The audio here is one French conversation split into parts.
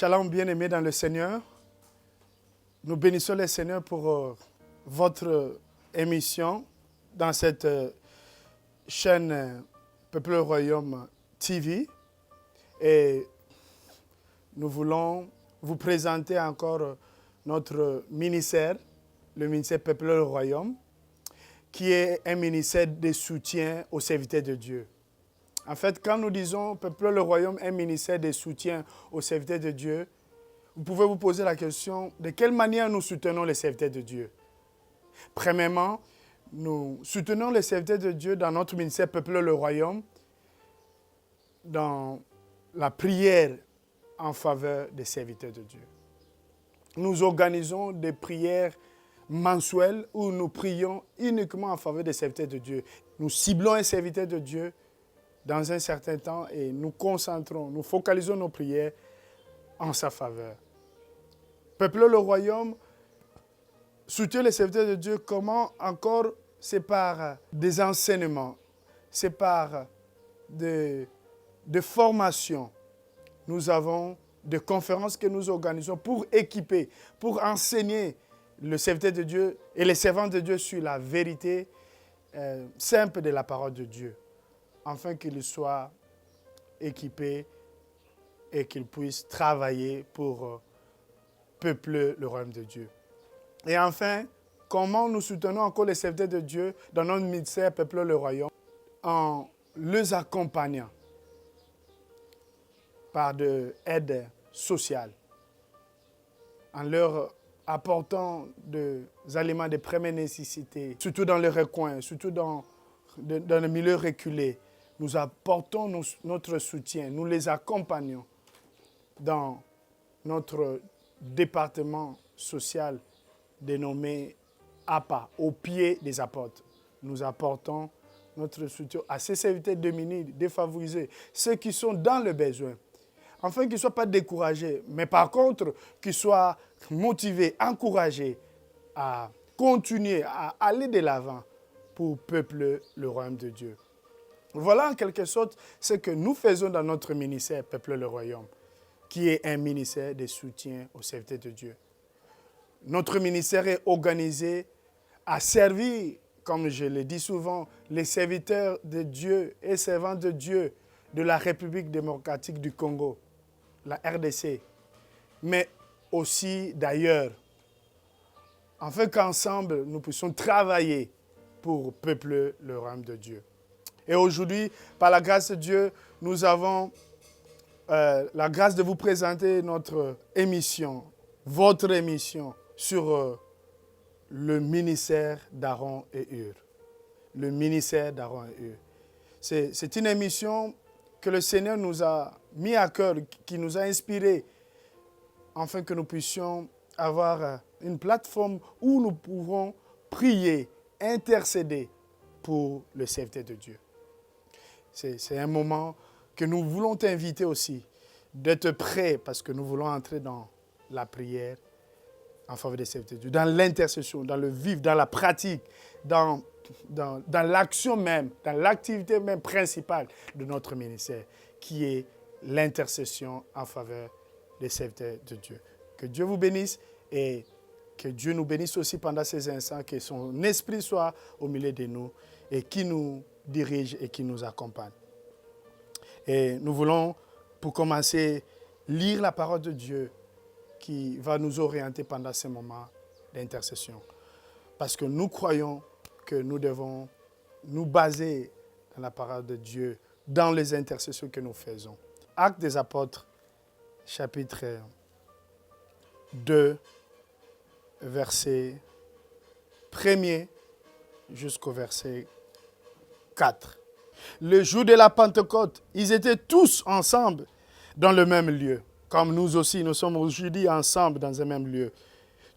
Shalom, bien-aimés dans le Seigneur. Nous bénissons le Seigneur pour votre émission dans cette chaîne Peuple le Royaume TV. Et nous voulons vous présenter encore notre ministère, le ministère Peuple le Royaume, qui est un ministère de soutien aux serviteurs de Dieu. En fait, quand nous disons Peuple le Royaume, un ministère de soutien aux serviteurs de Dieu, vous pouvez vous poser la question, de quelle manière nous soutenons les serviteurs de Dieu? Premièrement, nous soutenons les serviteurs de Dieu dans notre ministère Peuple le Royaume, dans la prière en faveur des serviteurs de Dieu. Nous organisons des prières mensuelles où nous prions uniquement en faveur des serviteurs de Dieu. Nous ciblons un serviteur de Dieu dans un certain temps et nous concentrons, nous focalisons nos prières en sa faveur. Peuple le Royaume soutient les serviteurs de Dieu. Comment encore? C'est par des enseignements, c'est par de formations. Nous avons des conférences que nous organisons pour équiper, pour enseigner le serviteur de Dieu et les servants de Dieu sur la vérité simple de la parole de Dieu, afin qu'ils soient équipés et qu'ils puissent travailler pour peupler le royaume de Dieu. Et enfin, comment nous soutenons encore les serviteurs de Dieu dans notre ministère Peuple le Royaume? En les accompagnant par de l'aide sociale, en leur apportant des aliments de première nécessité, surtout dans les recoins, surtout dans le milieu reculé. Nous apportons notre soutien, nous les accompagnons dans notre département social dénommé APA, au pied des apôtres. Nous apportons notre soutien à ces serviteurs démunis, défavorisés, ceux qui sont dans le besoin, afin qu'ils ne soient pas découragés, mais par contre qu'ils soient motivés, encouragés à continuer, à aller de l'avant pour peupler le royaume de Dieu. Voilà en quelque sorte ce que nous faisons dans notre ministère Peuple le Royaume, qui est un ministère de soutien aux serviteurs de Dieu. Notre ministère est organisé à servir, comme je le dis souvent, les serviteurs de Dieu et servants de Dieu de la République démocratique du Congo, la RDC, mais aussi d'ailleurs, afin qu'ensemble nous puissions travailler pour peupler le royaume de Dieu. Et aujourd'hui, par la grâce de Dieu, nous avons la grâce de vous présenter notre émission, votre émission sur le ministère d'Aaron et Hur. Le ministère d'Aaron et Hur. C'est une émission que le Seigneur nous a mis à cœur, qui nous a inspirés, afin que nous puissions avoir une plateforme où nous pouvons prier, intercéder pour le serviteur de Dieu. C'est un moment que nous voulons t'inviter aussi, d'être prêt, parce que nous voulons entrer dans la prière en faveur des serviteurs de Dieu, dans l'intercession, dans le vivre, dans la pratique, dans l'action même, dans l'activité même principale de notre ministère, qui est l'intercession en faveur des serviteurs de Dieu. Que Dieu vous bénisse et que Dieu nous bénisse aussi pendant ces instants, que son esprit soit au milieu de nous et qui nous dirige et qui nous accompagne. Et nous voulons, pour commencer, lire la parole de Dieu qui va nous orienter pendant ces moments d'intercession. Parce que nous croyons que nous devons nous baser dans la parole de Dieu, dans les intercessions que nous faisons. Actes des Apôtres, chapitre 2, verset 1er jusqu'au verset 4. Le jour de la Pentecôte, ils étaient tous ensemble dans le même lieu. Comme nous aussi, nous sommes aujourd'hui ensemble dans un même lieu.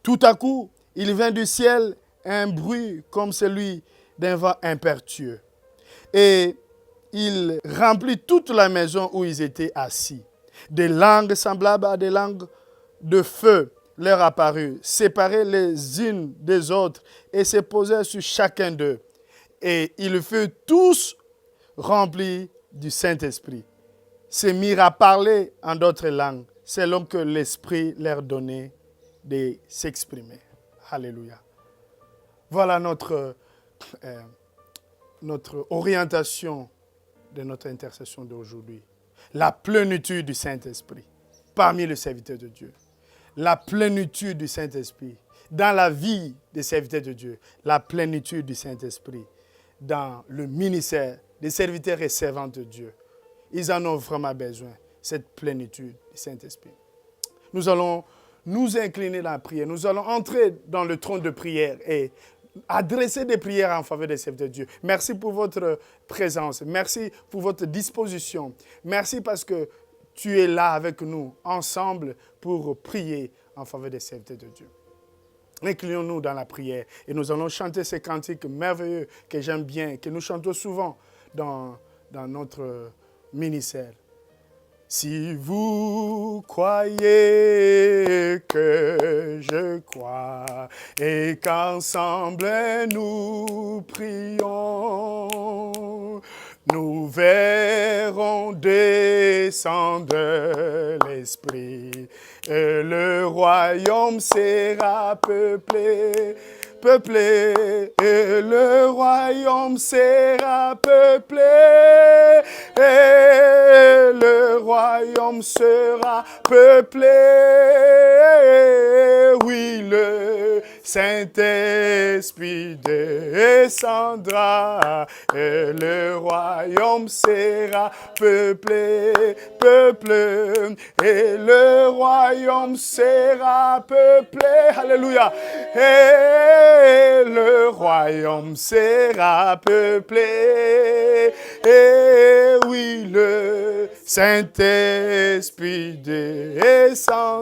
Tout à coup, il vint du ciel un bruit comme celui d'un vent impétueux. Et il remplit toute la maison où ils étaient assis. Des langues semblables à des langues de feu leur apparurent, séparées les unes des autres, et se posèrent sur chacun d'eux. Et ils furent tous remplis du Saint-Esprit, se mirent à parler en d'autres langues, selon que l'Esprit leur donnait de s'exprimer. Alléluia. Voilà notre orientation de notre intercession d'aujourd'hui. La plénitude du Saint-Esprit parmi les serviteurs de Dieu. La plénitude du Saint-Esprit dans la vie des serviteurs de Dieu. La plénitude du Saint-Esprit dans le ministère des serviteurs et servantes de Dieu. Ils en ont vraiment besoin, cette plénitude du Saint-Esprit. Nous allons nous incliner dans la prière. Nous allons entrer dans le trône de prière et adresser des prières en faveur des serviteurs de Dieu. Merci pour votre présence. Merci pour votre disposition. Merci parce que tu es là avec nous, ensemble, pour prier en faveur des serviteurs de Dieu. Inclinons-nous dans la prière et nous allons chanter ces cantiques merveilleux que j'aime bien, que nous chantons souvent dans notre ministère. Si vous croyez que je crois et qu'ensemble nous prions, nous verrons descendre l'Esprit et le royaume sera peuplé. Et le royaume sera peuplé, et le royaume sera peuplé, oui, le Saint-Esprit descendra, et le royaume sera peuplé, et le royaume sera peuplé, alléluia, et le royaume sera peuplé, et oui, le Saint-Esprit descendra.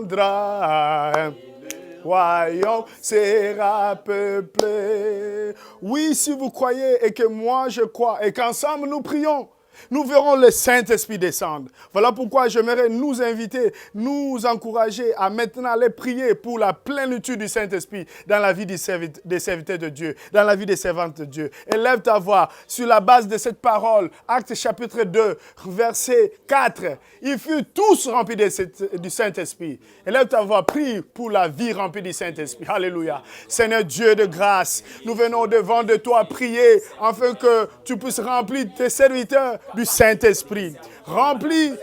Royaume sera peuplé. Oui, si vous croyez et que moi je crois et qu'ensemble nous prions, nous verrons le Saint-Esprit descendre. Voilà pourquoi j'aimerais nous inviter, nous encourager à maintenant aller prier pour la plénitude du Saint-Esprit dans la vie des serviteurs de Dieu, dans la vie des servantes de Dieu. Élève ta voix sur la base de cette parole, Actes chapitre 2, verset 4. Ils furent tous remplis du Saint-Esprit. Élève ta voix, prie pour la vie remplie du Saint-Esprit. Alléluia. Seigneur Dieu de grâce, nous venons devant de toi prier afin que tu puisses remplir tes serviteurs du Saint-Esprit. Remplis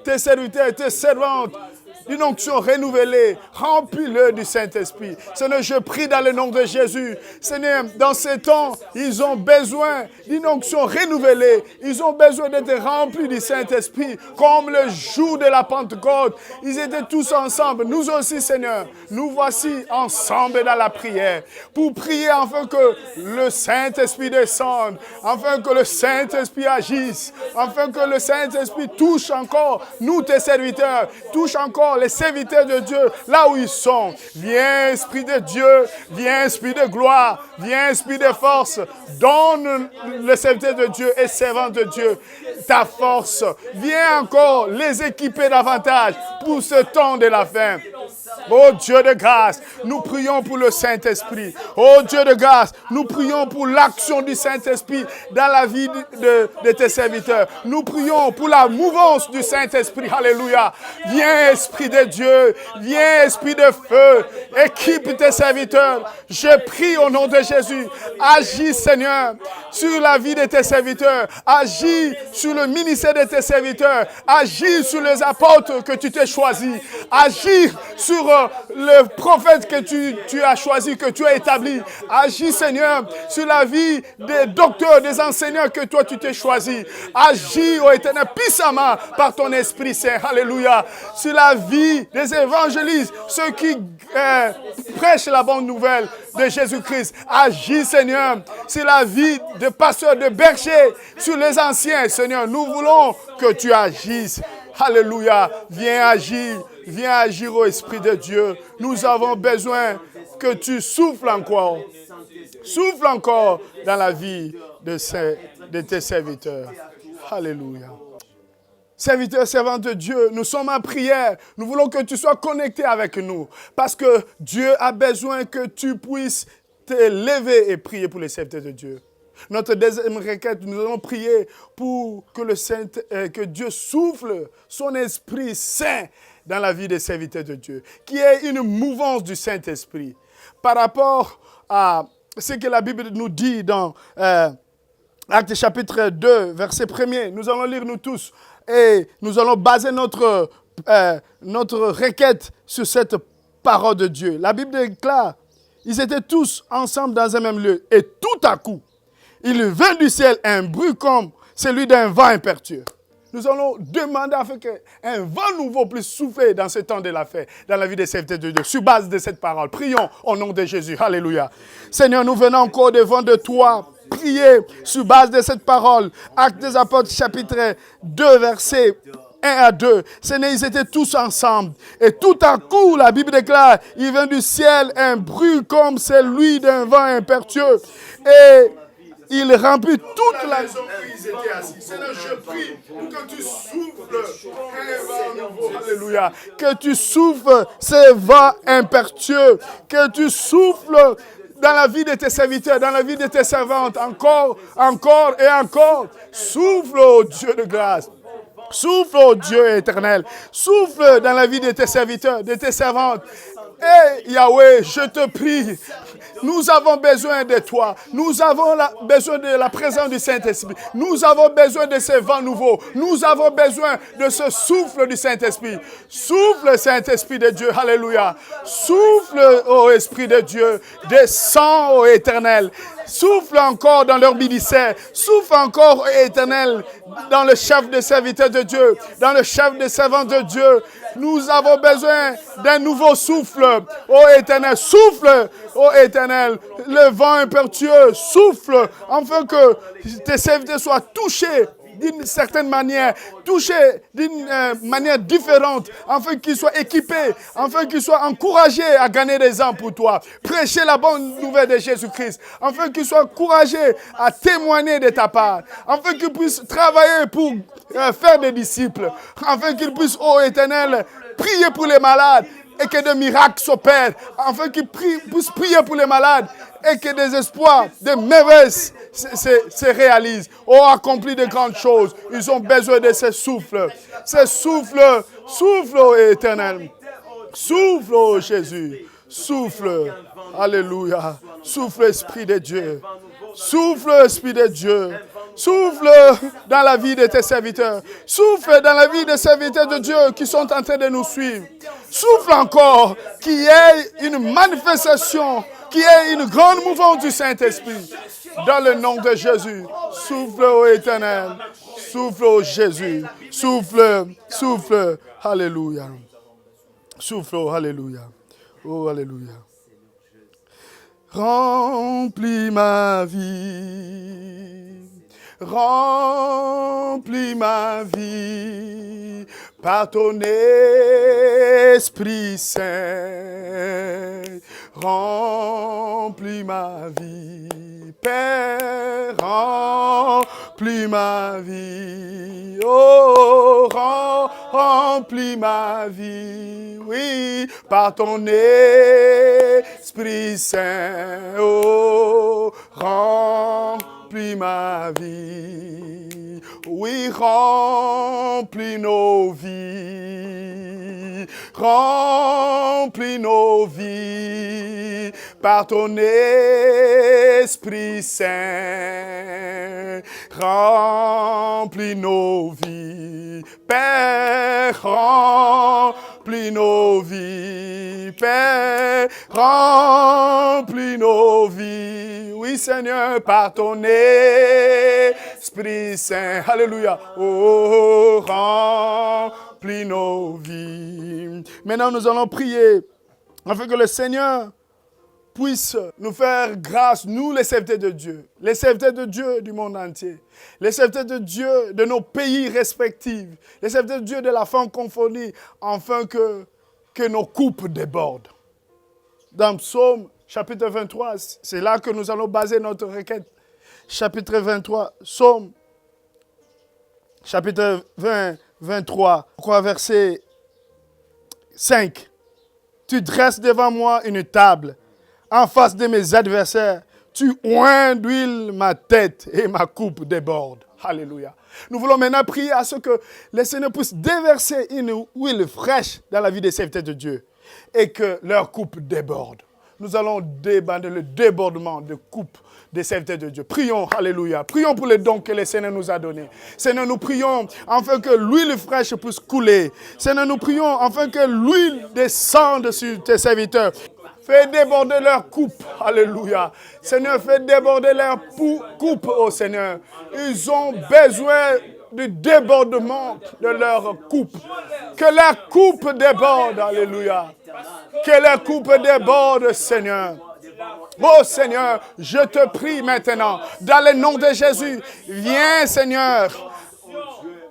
tes serviteurs et tes servantes d'une onction renouvelée. Remplis-le du Saint-Esprit. Seigneur, je prie dans le nom de Jésus. Seigneur, dans ces temps, ils ont besoin d'une onction renouvelée. Ils ont besoin d'être remplis du Saint-Esprit. Comme le jour de la Pentecôte, ils étaient tous ensemble. Nous aussi, Seigneur, nous voici ensemble dans la prière. Pour prier afin que le Saint-Esprit descende. Afin que le Saint-Esprit agisse. Afin que le Saint-Esprit touche encore nous, tes serviteurs. Touche encore les serviteurs de Dieu, là où ils sont. Viens, Esprit de Dieu, viens, Esprit de gloire, viens, Esprit de force. Donne les serviteurs de Dieu et servantes de Dieu ta force. Viens encore les équiper davantage pour ce temps de la fin. Oh Dieu de grâce, nous prions pour le Saint-Esprit. Oh Dieu de grâce, nous prions pour l'action du Saint-Esprit dans la vie de tes serviteurs. Nous prions pour la mouvance du Saint-Esprit. Alléluia. Viens Esprit de Dieu, viens Esprit de feu, équipe tes serviteurs. Je prie au nom de Jésus. Agis Seigneur sur la vie de tes serviteurs. Agis sur le ministère de tes serviteurs. Agis sur les apôtres que tu t'es choisis. Agis sur le prophète que tu as choisi, que tu as établi. Agis, Seigneur, sur la vie des docteurs, des enseignants que toi tu t'es choisi. Agis, ô Éternel, puissamment par ton Esprit Saint. Alléluia. Sur la vie des évangélistes, ceux qui prêchent la bonne nouvelle de Jésus-Christ. Agis, Seigneur, sur la vie de pasteurs, de bergers, sur les anciens. Seigneur, nous voulons que tu agisses. Alléluia. Viens agir au Esprit de Dieu. Nous avons besoin que tu souffles encore. Souffle encore dans la vie de tes serviteurs. Alléluia. Serviteurs, servantes de Dieu, nous sommes en prière. Nous voulons que tu sois connecté avec nous. Parce que Dieu a besoin que tu puisses te lever et prier pour les serviteurs de Dieu. Notre deuxième requête, nous allons prier pour que Dieu souffle son Esprit Saint dans la vie des serviteurs de Dieu, qu'il y ait une mouvance du Saint-Esprit par rapport à ce que la Bible nous dit dans Actes chapitre 2, verset 1er. Nous allons lire nous tous et nous allons baser notre requête sur cette parole de Dieu. La Bible déclare, ils étaient tous ensemble dans un même lieu et tout à coup, il vint du ciel un bruit comme celui d'un vent impétueux. Nous allons demander afin qu'un vent nouveau puisse souffler dans ce temps de la fête, dans la vie des serviteurs de Dieu, sur base de cette parole. Prions au nom de Jésus. Alléluia. Seigneur, nous venons encore devant de toi, prier sur base de cette parole. Actes des Apôtres, chapitre 2, verset 1 à 2. Seigneur, ils étaient tous ensemble. Et tout à coup, la Bible déclare, il vient du ciel un bruit comme celui d'un vent impétueux. Et il remplit toute la maison où ils étaient assis. Seigneur, je prie pour que tu souffles un vent nouveau. Alléluia. Que tu souffles ces vents impétueux. Que tu souffles dans la vie de tes serviteurs, dans la vie de tes servantes. Encore et encore. Souffle, ô Dieu de grâce. Souffle, ô Dieu éternel. Souffle dans la vie de tes serviteurs, de tes servantes. Et Yahweh, je te prie, nous avons besoin de toi. Nous avons besoin de la présence du Saint-Esprit. Nous avons besoin de ce vent nouveau. Nous avons besoin de ce souffle du Saint-Esprit. Souffle, Saint-Esprit de Dieu. Alléluia. Souffle, ô Esprit de Dieu. Descends, ô Éternel. Souffle encore dans leur ministère. Souffle encore, ô Éternel, dans le chef des serviteurs de Dieu, dans le chef des servants de Dieu. Nous avons besoin d'un nouveau souffle. Ô Éternel, souffle, ô Éternel, le vent impétueux, souffle, afin que tes serviteurs soient touchés d'une certaine manière, touchés d'une manière différente, afin qu'ils soient équipés, afin qu'ils soient encouragés à gagner des âmes pour toi. Prêcher la bonne nouvelle de Jésus-Christ, afin qu'ils soient encouragés à témoigner de ta part, afin qu'ils puissent travailler pour faire des disciples, afin qu'ils puissent, ô Éternel, prier pour les malades et que des miracles s'opèrent, afin qu'ils puissent prier pour les malades et que des espoirs, des merveilles se réalisent. Oh, accompli de grandes choses. Ils ont besoin de ce souffle. Ce souffle, souffle, ô Éternel. Souffle, ô Jésus. Souffle. Alléluia. Souffle, Esprit de Dieu. Souffle, Esprit de Dieu. Souffle dans la vie de tes serviteurs. Souffle dans la vie des serviteurs de Dieu qui sont en train de nous suivre. Souffle encore qu'il y ait une manifestation, qu'il y ait une grande mouvance du Saint-Esprit. Dans le nom de Jésus. Souffle, ô Éternel. Souffle, ô Jésus. Souffle, souffle. Alléluia. Souffle, oh, alléluia. Oh, alléluia. Remplis ma vie. Remplis ma vie par ton Esprit Saint. Remplis ma vie, Père, remplis ma vie. Oh, remplis ma vie, oui, par ton Esprit Saint. Oh, remplis ma vie. Oui, remplis nos vies. Remplis nos vies par ton Esprit Saint. Remplis nos vies. Père, remplis nos vies. Père, remplis nos vies. Oui, Seigneur, par ton Esprit Saint. Alléluia. Oh, remplis nos vies. Maintenant, nous allons prier afin que le Seigneur puisse nous faire grâce, nous les serviteurs de Dieu, les serviteurs de Dieu du monde entier, les serviteurs de Dieu de nos pays respectifs, les serviteurs de Dieu de la francophonie, afin que nos coupes débordent. Dans Psaume chapitre 23, c'est là que nous allons baser notre requête. Chapitre 23, Psaume chapitre 23, verset 5. Tu dresses devant moi une table en face de mes adversaires. Tu oins d'huile ma tête et ma coupe déborde. Alléluia. Nous voulons maintenant prier à ce que le Seigneur puisse déverser une huile fraîche dans la vie des serviteurs de Dieu et que leur coupe déborde. Nous allons demander le débordement de coupe des serviteurs de Dieu. Prions, alléluia. Prions pour les dons que le Seigneur nous a donnés. Seigneur, nous prions afin que l'huile fraîche puisse couler. Seigneur, nous prions afin que l'huile descende sur tes serviteurs. Fais déborder leur coupe. Alléluia. Seigneur, fais déborder leur coupe, oh Seigneur. Ils ont besoin du débordement de leur coupe. Que leur coupe déborde. Alléluia. Que leur coupe déborde, Seigneur. Oh Seigneur, je te prie maintenant, dans le nom de Jésus, viens Seigneur,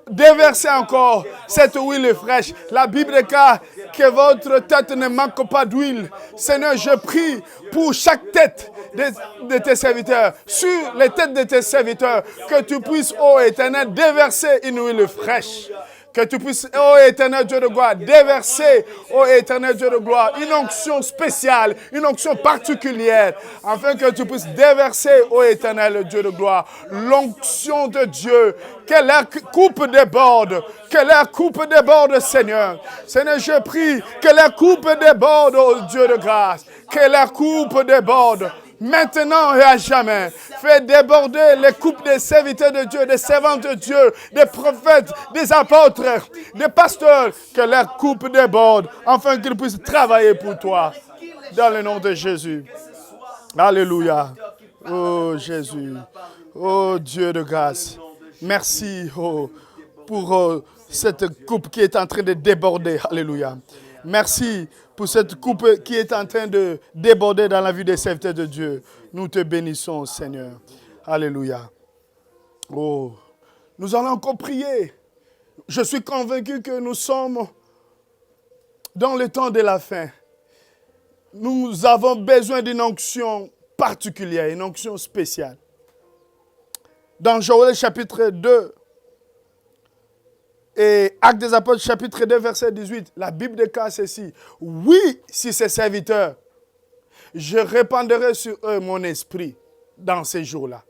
déverser encore cette huile fraîche. La Bible déclare que votre tête ne manque pas d'huile. Seigneur, je prie pour chaque tête de tes serviteurs, sur les têtes de tes serviteurs, que tu puisses, ô Éternel, déverser une huile fraîche. Que tu puisses, ô éternel Dieu de gloire, déverser, ô éternel Dieu de gloire, une onction spéciale, une onction particulière, afin que tu puisses déverser, ô éternel Dieu de gloire, l'onction de Dieu, que leur coupe déborde, Seigneur. Seigneur, je prie que leur coupe déborde, ô Dieu de grâce, que leur coupe déborde. Maintenant et à jamais, fais déborder les coupes des serviteurs de Dieu, des servantes de Dieu, des prophètes, des apôtres, des pasteurs, que leur coupe déborde, afin qu'ils puissent travailler pour toi, dans le nom de Jésus. Alléluia. Oh Jésus, oh Dieu de grâce, merci pour cette coupe qui est en train de déborder. Alléluia. Merci pour cette coupe qui est en train de déborder dans la vie des serviteurs de Dieu. Nous te bénissons, Seigneur. Alléluia. Oh, nous allons encore prier. Je suis convaincu que nous sommes dans le temps de la fin. Nous avons besoin d'une onction particulière, une onction spéciale. Dans Joël chapitre 2, et Actes des Apôtres, chapitre 2, verset 18, la Bible déclare ceci. Oui, si ces serviteurs, je répandrai sur eux mon esprit dans ces jours-là.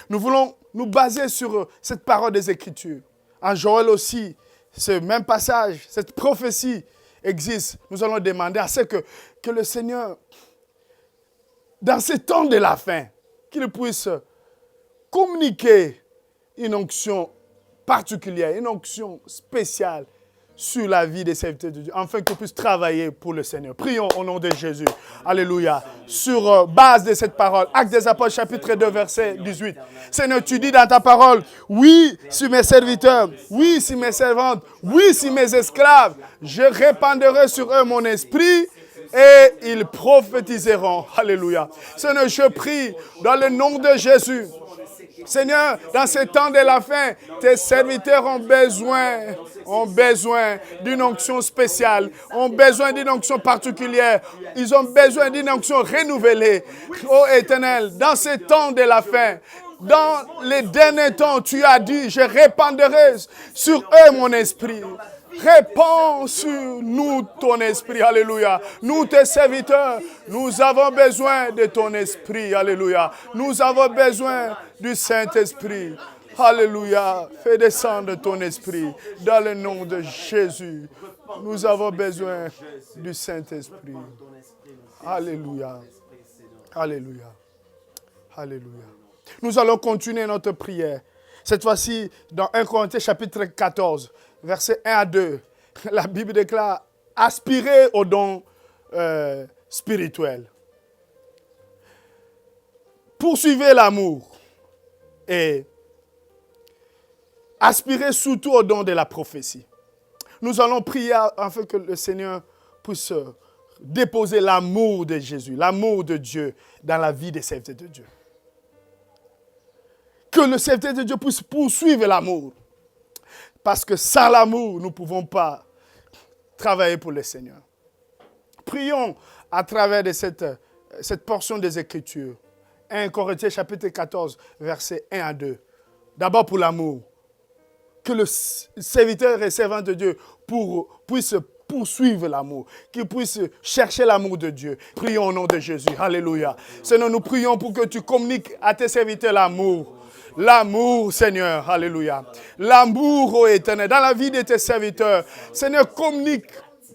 Nous voulons nous baser sur cette parole des Écritures. En Joël aussi, ce même passage, cette prophétie existe. Nous allons demander à ce que le Seigneur, dans ces temps de la fin, qu'il puisse communiquer une onction particulière, une onction spéciale sur la vie des serviteurs de Dieu, afin qu'ils puissent travailler pour le Seigneur. Prions au nom de Jésus. Alléluia. Sur base de cette parole, Actes des Apôtres, chapitre 2, verset 18. Seigneur, tu dis dans ta parole, oui, sur mes serviteurs, oui, sur mes servantes, oui, sur mes esclaves, je répandrai sur eux mon esprit et ils prophétiseront. Alléluia. Seigneur, je prie dans le nom de Jésus. Seigneur, dans ce temps de la fin, tes serviteurs ont besoin d'une onction spéciale, ont besoin d'une onction particulière. Ils ont besoin d'une onction renouvelée. Ô Éternel, dans ce temps de la fin, dans les derniers temps, tu as dit, je répandrai sur eux mon esprit. Répands sur nous ton esprit, alléluia. Nous, tes serviteurs, nous avons besoin de ton esprit, alléluia. Nous avons besoin du Saint-Esprit, alléluia. Fais descendre ton esprit dans le nom de Jésus. Nous avons besoin du Saint-Esprit. Alléluia. Alléluia. Alléluia. Nous allons continuer notre prière. Cette fois-ci, dans 1 Corinthiens chapitre 14, versets 1 à 2, la Bible déclare « Aspirez aux dons spirituels. Poursuivez l'amour et aspirez surtout aux dons de la prophétie. » Nous allons prier afin que le Seigneur puisse déposer l'amour de Jésus, l'amour de Dieu dans la vie des serviteurs de Dieu. Que le serviteur de Dieu puisse poursuivre l'amour. Parce que sans l'amour, nous ne pouvons pas travailler pour le Seigneur. Prions à travers de cette portion des Écritures. 1 Corinthiens chapitre 14, versets 1 à 2. D'abord pour l'amour. Que le serviteur et servant de Dieu puisse poursuivre l'amour, qu'ils puissent chercher l'amour de Dieu. Prions au nom de Jésus. Alléluia. Seigneur, nous prions pour que tu communiques à tes serviteurs l'amour. L'amour, Seigneur, alléluia. L'amour, ô Éternel, dans la vie de tes serviteurs. Seigneur, communique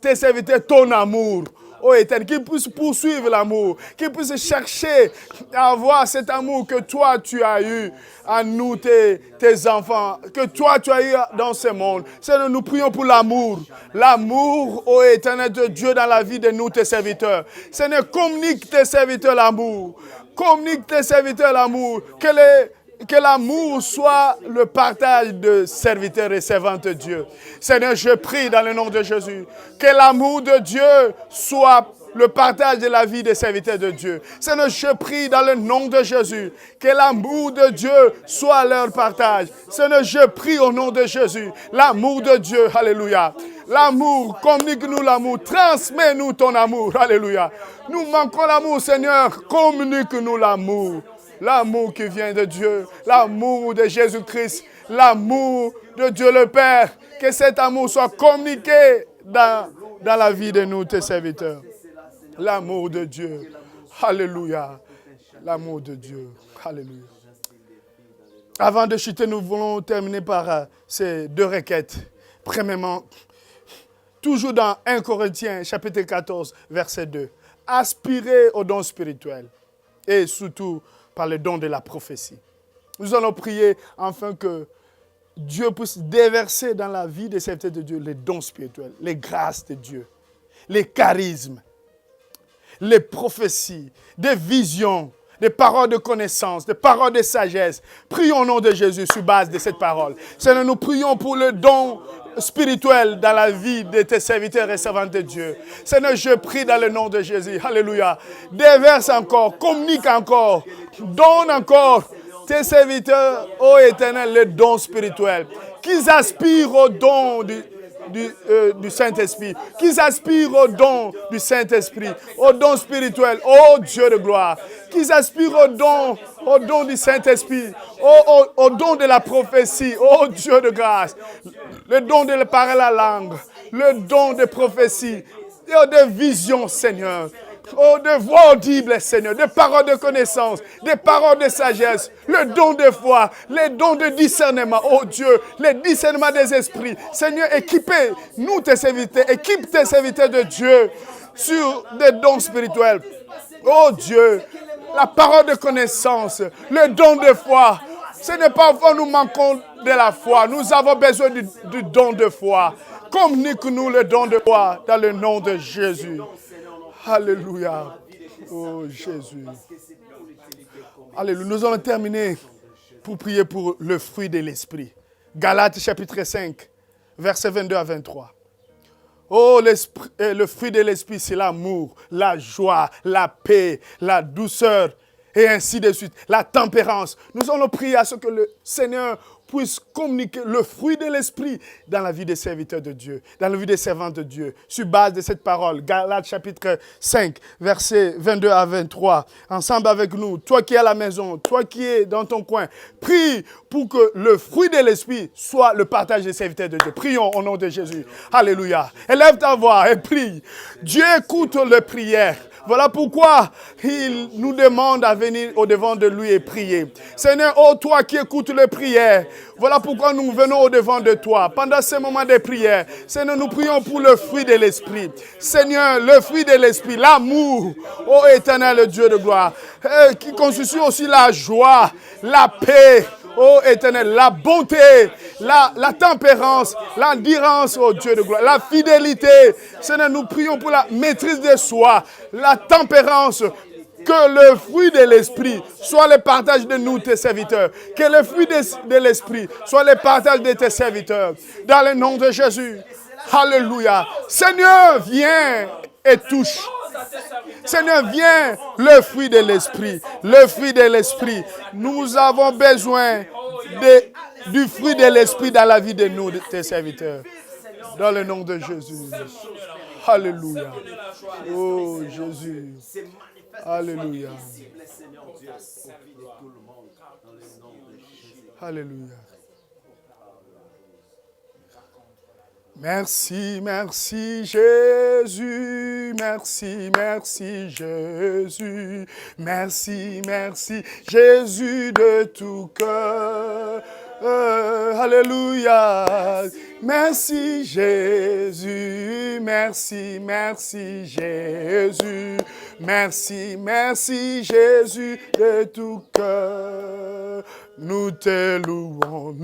tes serviteurs ton amour. Ô Éternel, qu'ils puissent poursuivre l'amour, qu'ils puissent chercher à avoir cet amour que toi tu as eu à nous, tes enfants, que toi tu as eu dans ce monde. Seigneur, nous prions pour l'amour. L'amour, ô Éternel de Dieu, dans la vie de nous, tes serviteurs. Seigneur, communique tes serviteurs l'amour. Communique tes serviteurs l'amour. Que l'amour soit le partage de serviteurs et servantes de Dieu. Seigneur, je prie dans le nom de Jésus, que l'amour de Dieu soit le partage de la vie des serviteurs de Dieu. Seigneur, je prie dans le nom de Jésus, que l'amour de Dieu soit leur partage. Seigneur, je prie au nom de Jésus, l'amour de Dieu, alléluia. L'amour, communique-nous l'amour, transmets-nous ton amour, alléluia. Nous manquons l'amour, Seigneur, communique-nous l'amour. L'amour qui vient de Dieu, l'amour de Jésus-Christ, l'amour de Dieu le Père. Que cet amour soit communiqué dans la vie de nous, tes serviteurs. L'amour de Dieu. Alléluia. L'amour de Dieu. Alléluia. Avant de chuter, nous voulons terminer par ces deux requêtes. Premièrement, toujours dans 1 Corinthiens, chapitre 14, verset 2. Aspirez aux dons spirituels et surtout par le don de la prophétie. Nous allons prier afin que Dieu puisse déverser dans la vie des serviteurs de Dieu les dons spirituels, les grâces de Dieu, les charismes, les prophéties, des visions, des paroles de connaissance, des paroles de sagesse. Prions au nom de Jésus sur base de cette parole. Seigneur, nous prions pour le don spirituel dans la vie de tes serviteurs et servantes de Dieu. Seigneur, je prie dans le nom de Jésus. Alléluia. Déverse encore, communique encore, donne encore tes serviteurs, ô Éternel, le don spirituel. Qu'ils aspirent au don du Saint-Esprit. Qu'ils aspirent au don du Saint-Esprit, au don spirituel, ô Dieu de gloire. Qu'ils aspirent au don du Saint-Esprit, au don de la prophétie, ô Dieu de grâce. Le don de parler la langue, le don de prophétie, de vision, Seigneur. Oh, de voix audibles, Seigneur, des paroles de connaissance, des paroles de sagesse, le don de foi, les dons de discernement, oh Dieu, les discernements des esprits. Seigneur, équipez nous, tes serviteurs, équipe tes serviteurs de Dieu sur des dons spirituels. Oh Dieu, la parole de connaissance, le don de foi. Ce n'est pas parfois nous manquons de la foi, nous avons besoin du don de foi. Communique-nous le don de foi dans le nom de Jésus. Alléluia. Oh Jésus. Alléluia. Nous allons terminer pour prier pour le fruit de l'esprit. Galates chapitre 5, versets 22 à 23. Oh, le fruit de l'esprit, c'est l'amour, la joie, la paix, la douceur, et ainsi de suite. La tempérance. Nous allons prier à ce que le Seigneur puisse communiquer le fruit de l'esprit dans la vie des serviteurs de Dieu, dans la vie des servantes de Dieu, sur base de cette parole. Galates chapitre 5, versets 22 à 23. Ensemble avec nous, toi qui es à la maison, toi qui es dans ton coin, prie pour que le fruit de l'esprit soit le partage des serviteurs de Dieu. Prions au nom de Jésus. Alléluia. Élève ta voix et prie. Dieu écoute les prières. Voilà pourquoi il nous demande à venir au-devant de lui et prier. Seigneur, oh toi qui écoutes les prières, voilà pourquoi nous venons au-devant de toi. Pendant ce moment de prière, Seigneur, nous prions pour le fruit de l'esprit. Seigneur, le fruit de l'esprit, l'amour, oh éternel Dieu de gloire, qui constitue aussi la joie, la paix, oh éternel, la bonté, la tempérance, l'endurance, oh Dieu de gloire, la fidélité. Seigneur, nous prions pour la maîtrise de soi, la tempérance. Que le fruit de l'esprit soit le partage de nous, tes serviteurs. Que le fruit de l'esprit soit le partage de tes serviteurs. Dans le nom de Jésus. Alléluia. Seigneur, viens et touche. Seigneur, viens, le fruit de l'esprit. Le fruit de l'esprit. Nous avons besoin du fruit de l'esprit dans la vie de nous, de tes serviteurs. Dans le nom de Jésus. Alléluia. Oh Jésus. Alléluia. Alléluia. Merci, merci Jésus, merci, merci Jésus, merci, merci Jésus de tout cœur. Alléluia. Merci Jésus, merci, merci Jésus, merci, merci Jésus de tout cœur. Nous te louons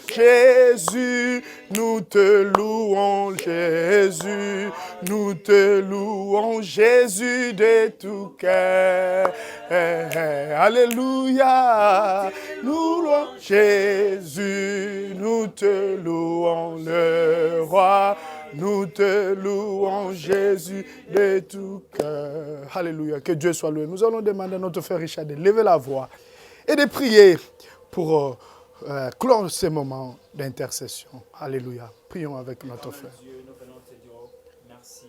Jésus, nous te louons Jésus, nous te louons Jésus de tout cœur. Alléluia, nous louons Jésus, nous te louons le roi, nous te louons Jésus de tout cœur. Alléluia, que Dieu soit loué. Nous allons demander à notre frère Richard de lever la voix et de prier pour clore ces moments d'intercession. Alléluia. Prions avec notre frère. Dieu, nous venons te dire merci,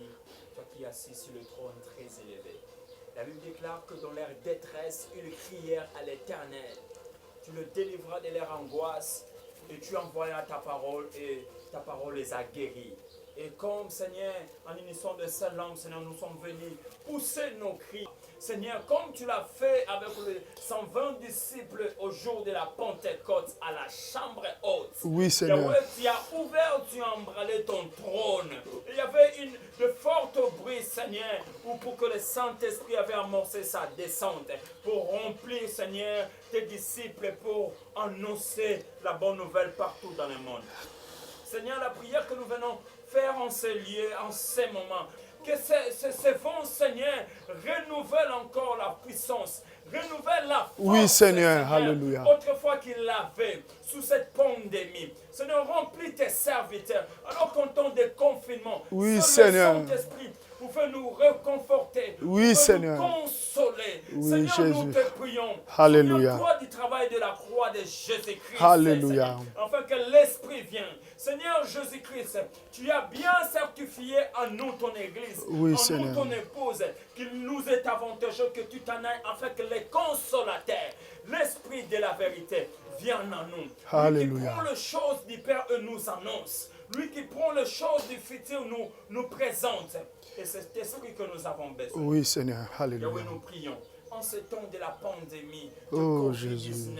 toi qui es assis sur le trône très élevé. La Bible déclare que dans leur détresse, ils crièrent à l'Éternel. Tu le délivras de leur angoisse et tu envoyas ta parole et ta parole les a guéris. Et comme, Seigneur, en unissant de cette langue, Seigneur, nous sommes venus pousser nos cris. Seigneur, comme tu l'as fait avec les 120 disciples au jour de la Pentecôte à la chambre haute. Oui, Seigneur. Yahweh, tu as ouvert, tu as emballé ton trône. Il y avait de fortes bruits, Seigneur, pour que le Saint-Esprit avait amorcé sa descente, pour remplir, Seigneur, tes disciples, pour annoncer la bonne nouvelle partout dans le monde. Seigneur, la prière que nous venons faire en ces lieux, en ces moments, que ce vent, Seigneur, renouvelle encore la puissance, renouvelle la force. Oui, Seigneur, alléluia. Autrefois qu'il l'avait sous cette pandémie. Seigneur, remplis tes serviteurs. Alors qu'en temps de confinement, oui, seul Seigneur. le Saint-Esprit pouvait nous réconforter, oui, Seigneur. nous consoler. Oui, Seigneur, Jésus. nous te prions. Alléluia. Toi du travail de la croix de Jésus-Christ. Alléluia. Afin que l'Esprit vienne. Seigneur Jésus-Christ, tu as bien certifié en nous ton Église, oui, en Seigneur. nous ton épouse, qu'il nous est avantageux que tu t'en ailles afin que les consolateurs, l'Esprit de la vérité, vienne en nous. Alléluia. Lui qui prend les choses du Père et nous annonce. Lui qui prend les choses du futur nous présente. Et c'est cet esprit que nous avons besoin. Oui, Seigneur. Alléluia. Yahweh, nous prions. En ce temps de la pandémie, de Jésus. COVID-19,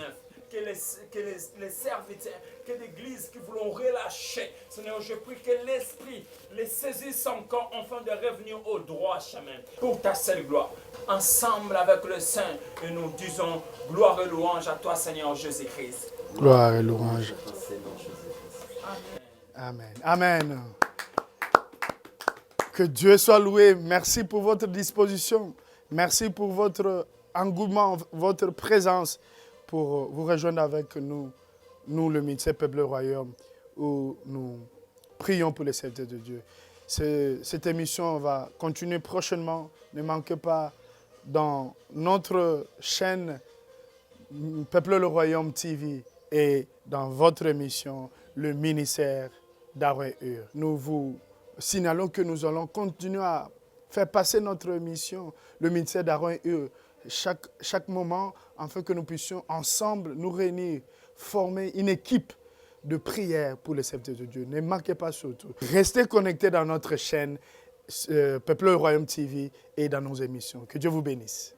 que les serviteurs, que l'Église qui voulons relâcher, Seigneur, je prie que l'Esprit les saisisse encore afin de revenir au droit chemin. Pour ta seule gloire, ensemble avec le Saint, et nous disons gloire et louange à toi, Seigneur Jésus-Christ. Gloire et louange. Amen. Amen. Que Dieu soit loué. Merci pour votre disposition. Merci pour votre engouement, votre présence pour vous rejoindre avec nous, le ministère Peuple Royaume, où nous prions pour les serviteurs de Dieu. Cette émission va continuer prochainement. Ne manquez pas dans notre chaîne Peuple le Royaume TV et dans votre émission, le ministère d'Aaron Hur. Nous vous signalons que nous allons continuer à faire passer notre mission, le ministère d'Aaron Hur, chaque moment, afin que nous puissions ensemble nous réunir, former une équipe de prière pour les serviteurs de Dieu. Ne manquez pas surtout. Restez connectés dans notre chaîne Peuple le Royaume TV et dans nos émissions. Que Dieu vous bénisse.